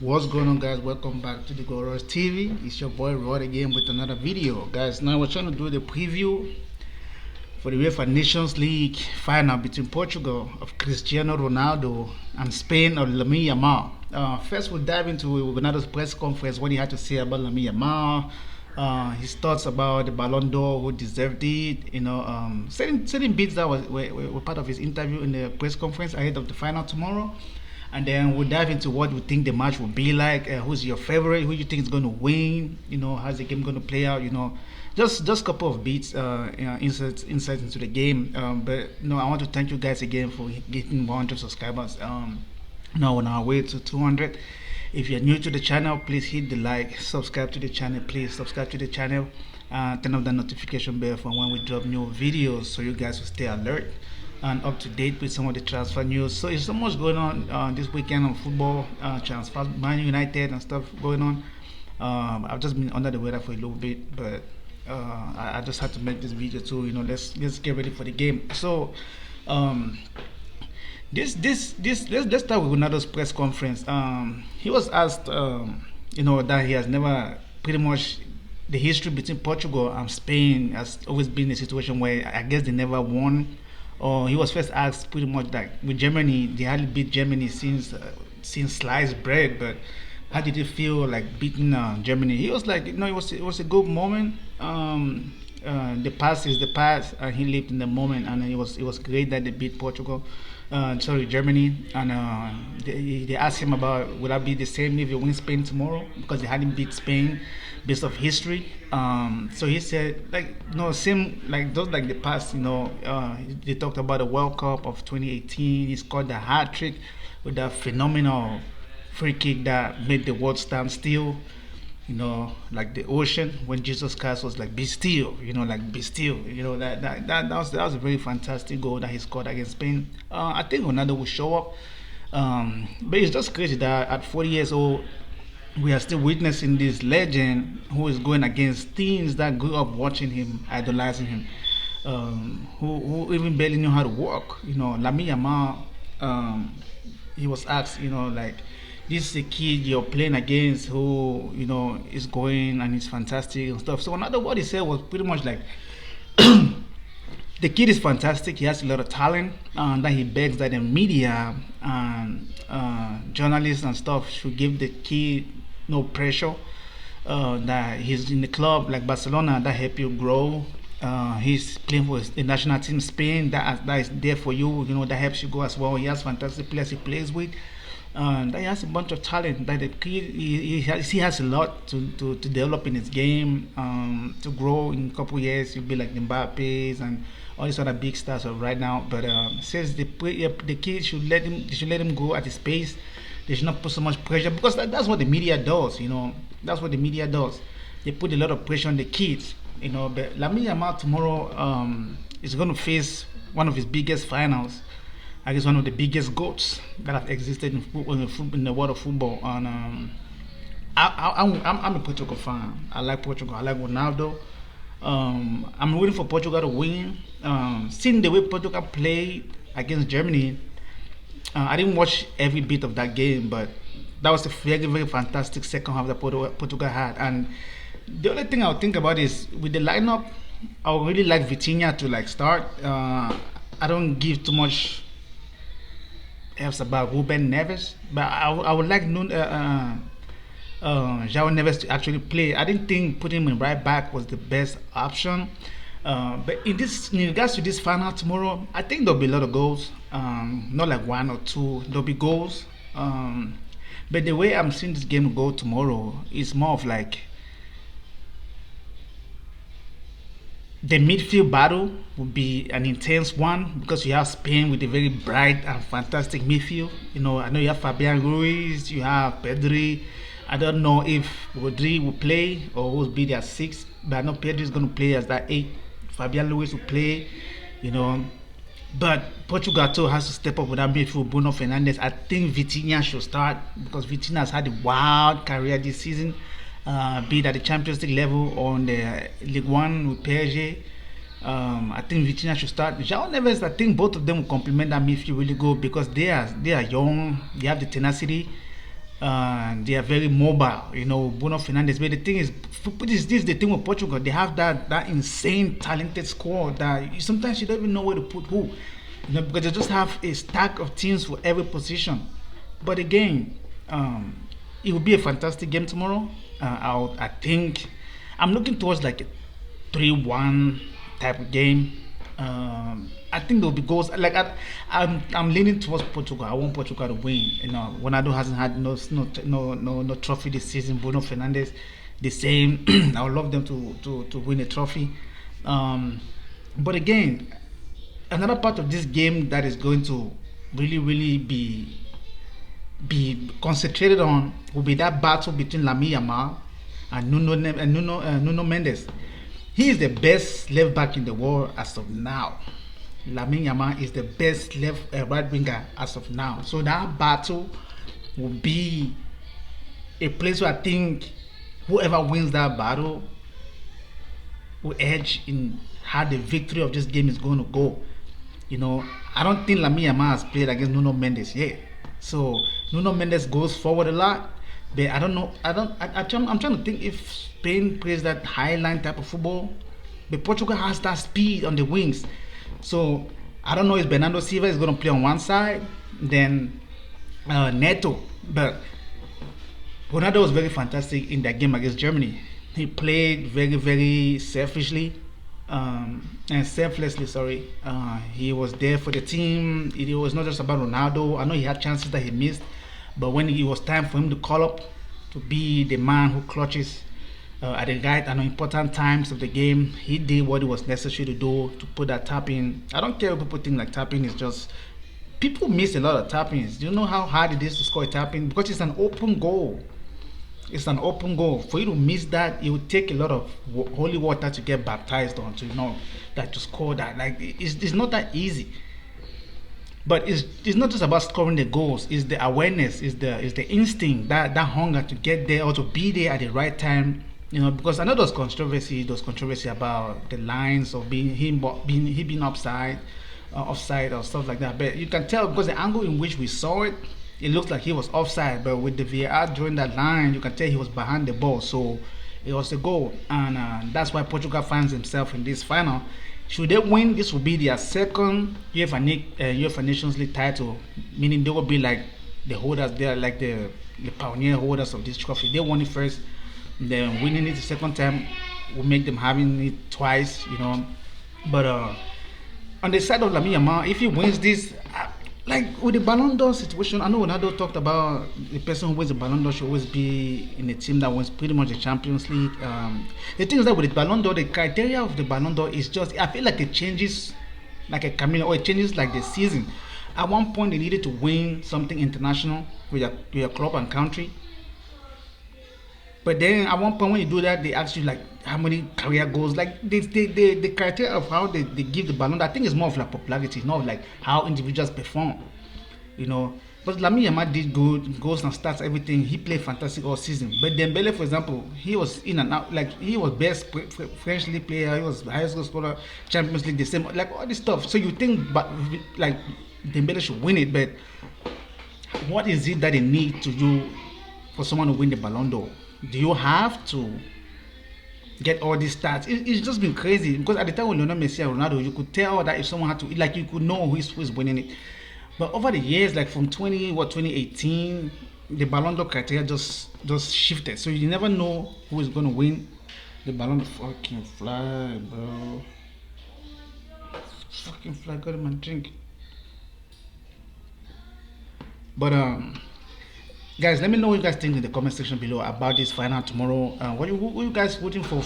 What's going on, guys? Welcome back to the Goros TV. It's your boy Rod again with another video, guys. Now we're trying to do the preview for the UEFA Nations League final between Portugal of Cristiano Ronaldo and Spain of Lamine Yamal. First, we'll dive into Ronaldo's press conference, what he had to say about Lamine Yamal, his thoughts about the Ballon d'Or, who deserved it, certain bits that were part of his interview in the press conference ahead of the final tomorrow. And then we'll dive into what we think the match will be like. Who's your favorite? Who you think is going to win? How's the game going to play out? Just a couple of beats, insights into the game. But I want to thank you guys again for getting 100 subscribers. Now on our way to 200. If you're new to the channel, please hit the like, subscribe to the channel. Please subscribe to the channel. Turn on the notification bell for when we drop new videos, so you guys will stay alert and up to date with some of the transfer news. So it's so much going on this weekend on football, transfer, Man United and stuff going on. I've just been under the weather for a little bit, but I just had to make this video too. Let's get ready for the game. So let's start with Ronaldo's press conference. He was asked, that he has never pretty much the history between Portugal and Spain has always been a situation where I guess they never won. Or he was first asked pretty much like with Germany, they hadn't beat Germany since sliced bread. But how did it feel like beating Germany? He was like, it was a good moment. The past is the past, and he lived in the moment, and it was great that they beat Portugal. Germany, and they asked him about would that be the same if you win Spain tomorrow, because they hadn't beat Spain based of history. So he said same like those like the past. They talked about the World Cup of 2018. He scored the hat trick with that phenomenal free kick that made the world stand still. Like the ocean when Jesus Christ was like, be still, be still. That was a very fantastic goal that he scored against Spain. I think Ronaldo will show up. But it's just crazy that at 40 years old, we are still witnessing this legend who is going against teens that grew up watching him, idolizing him, who even barely knew how to walk. Lamine Yamal, he was asked, this is a kid you're playing against who is going and is fantastic and stuff. So another what he said was pretty much like the kid is fantastic, he has a lot of talent, that he begs that the media and journalists and stuff should give the kid no pressure, that he's in the club like Barcelona that help you grow. He's playing for the national team Spain that is there for you, that helps you go as well. He has fantastic players he plays with. That he has a bunch of talent. That the kid he has a lot to develop in his game, to grow in a couple years. He'll be like the Mbappe's and all these other big stars of right now. But says the kid should let him go at his pace. They should not put so much pressure, because that's what the media does. That's what the media does. They put a lot of pressure on the kids. But Lamine Yamal tomorrow is going to face one of his biggest finals. I guess one of the biggest goats that have existed in the world of football. And I'm a Portugal fan. I like Portugal. I like Ronaldo. I'm waiting for Portugal to win. Seeing the way Portugal played against Germany, I didn't watch every bit of that game, but that was a very, very fantastic second half that Portugal had. And the only thing I would think about is with the lineup, I would really like Vitinha to start. I don't give too much else about Ruben Neves, but I would like João Neves to actually play. I didn't think putting him in right back was the best option. But in regards to this final tomorrow, I think there'll be a lot of goals. Not like one or two. There'll be goals. But the way I'm seeing this game go tomorrow is more of like the midfield battle will be an intense one, because you have Spain with a very bright and fantastic midfield. I know you have Fabian Ruiz, you have Pedri. I don't know if Rodri will play or who will be their 6, but I know Pedri is going to play as that 8. Fabian Ruiz will play, But Portugal too has to step up with that midfield. Bruno Fernandes. I think Vitinha should start, because Vitinha has had a wild career this season. Be it at the Champions League level or on the League One with PSG. I think Vitinha should start. João Neves, I think both of them will complement that midfield really good, because they are young, they have the tenacity. They are very mobile, Bruno Fernandes. But the thing is, this is the thing with Portugal. They have that insane talented squad that sometimes you don't even know where to put who, because they just have a stack of teams for every position. But again, it will be a fantastic game tomorrow. I think I'm looking towards like a 3-1 type of game. I think there'll be goals. Like I'm leaning towards Portugal. I want Portugal to win. Ronaldo hasn't had no trophy this season. Bruno Fernandes, the same. I would love them to win a trophy. But again, another part of this game that is going to really be concentrated on will be that battle between Lamine Yamal and Nuno Mendes. He is the best left back in the world as of now. Lamine Yamal is the best right winger as of now. So that battle will be a place where I think whoever wins that battle will edge in how the victory of this game is going to go. I don't think Lamine Yamal has played against Nuno Mendes yet. So Nuno Mendes goes forward a lot, but I don't know. I'm trying to think if Spain plays that high line type of football, but Portugal has that speed on the wings. So I don't know if Bernardo Silva is going to play on one side, then Neto. But Ronaldo was very fantastic in that game against Germany. He played very selfishly. And selflessly, sorry. He was there for the team. It was not just about Ronaldo. I know he had chances that he missed, but when it was time for him to call up to be the man who clutches at the right and important times of the game, he did what it was necessary to do to put that tap in. I don't care if people think like tapping is just. People miss a lot of tappings. Do you know how hard it is to score a tapping? Because it's an open goal. It's an open goal. For you to miss that, it would take a lot of holy water to get baptized on, that to score that. Like it's not that easy. But it's not just about scoring the goals. It's the awareness. It's the instinct, that hunger to get there or to be there at the right time. Because I know there's controversy about the lines of being offside or stuff like that. But you can tell because the angle in which we saw it. It looked like he was offside, but with the VAR during that line, you can tell he was behind the ball. So it was a goal, and that's why Portugal finds himself in this final. Should they win, this will be their second UEFA Nations League title, meaning they will be like the holders. They are like the pioneer holders of this trophy. They won it first, then winning it the second time will make them having it twice. But on the side of Lamine Yamal, if he wins this. Like with the Ballon d'Or situation, I know Ronaldo talked about the person who wins the Ballon d'Or should always be in a team that wins pretty much the Champions League. The thing is that with the Ballon d'Or, the criteria of the Ballon d'Or is just, I feel like it changes like a chameleon, or it changes like the season. At one point, they needed to win something international with your club and country. But then at one point when you do that, they ask you like how many career goals. Like the criteria of how they give the Ballon d'Or, I think it's more of like popularity, not like how individuals perform. But Lamine Yamal did good, goals and stats, everything. He played fantastic all season. But Dembele, for example, he was in and out. Like he was best French league player. He was highest goal scorer, Champions League, the same. Like all this stuff. So you think, but like Dembele should win it, but what is it that they need to do for someone to win the Ballon d'Or? Do you have to get all these stats? It's just been crazy because at the time when Lionel Messi and Ronaldo, you could tell that if someone had to, like you could know who is winning it. But over the years, like from 2018, the Ballon d'Or criteria just shifted. So you never know who is going to win the Ballon d'Or. Fucking fly, bro. Fucking fly, got in my drink. But guys, let me know what you guys think in the comment section below about this final tomorrow. Who you guys voting for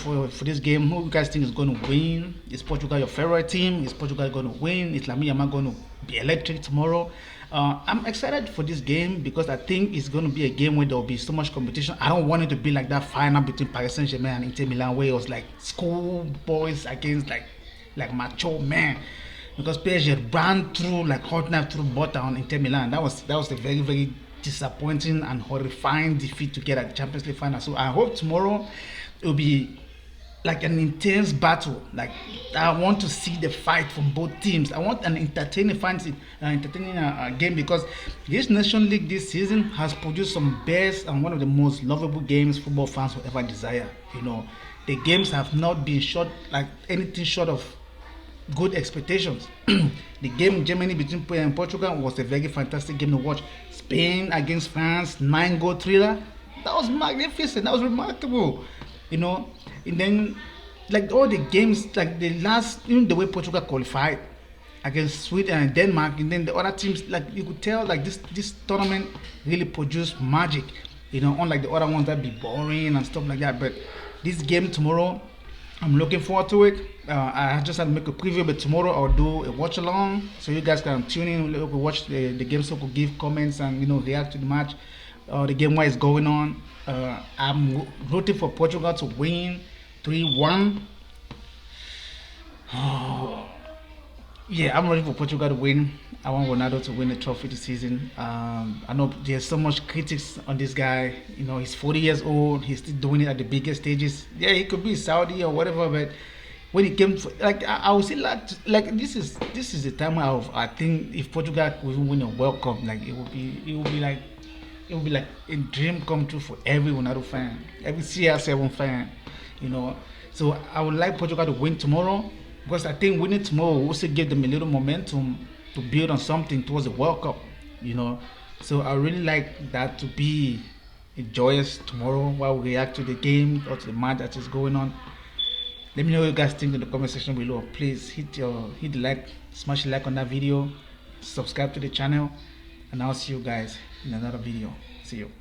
this game? Who you guys think is going to win? Is Portugal your favorite team? Is Portugal going to win? Is Lamine Yamal going to be electric tomorrow? I'm excited for this game because I think it's going to be a game where there will be so much competition. I don't want it to be like that final between Paris Saint-Germain and Inter Milan where it was like school boys against like macho men. Because PSG ran through like hot knife through butter on Inter Milan. That was a very disappointing and horrifying defeat to get at the Champions League final. So I hope tomorrow it will be like an intense battle. Like I want to see the fight from both teams. I want an entertaining game, because this Nation League this season has produced some best and one of the most lovable games football fans will ever desire. You know, the games have not been short like anything short of good expectations. The game Germany between and Portugal was a very fantastic game to watch. Spain against France, 9-goal thriller. That was magnificent. That was remarkable. You know, and then like all the games, like the last, even the way Portugal qualified against Sweden and Denmark, and then the other teams, like you could tell, like this tournament really produced magic. You know, unlike the other ones that be boring and stuff like that. But this game tomorrow, I'm looking forward to it. I just had to make a preview, but tomorrow I'll do a watch along, so you guys can tune in, watch the game, so could give comments and react to the match, the game while it's going on. I'm rooting for Portugal to win 3-1. Yeah, I'm ready for Portugal to win. I want Ronaldo to win the trophy this season. I know there's so much critics on this guy. You know, he's 40 years old. He's still doing it at the biggest stages. Yeah, he could be Saudi or whatever, but when it came to, like, I would say like this is the time I think if Portugal could even win a World Cup, like it would be like a dream come true for every Ronaldo fan, every CR7 fan. You know, so I would like Portugal to win tomorrow, because I think winning tomorrow will also give them a little momentum to build on something towards the World Cup. You know, so I really like that to be joyous tomorrow while we react to the game or to the match that is going on. Let me know what you guys think in the comment section below. Please hit the like, smash the like on that video, subscribe to the channel, and I'll see you guys in another video. See you.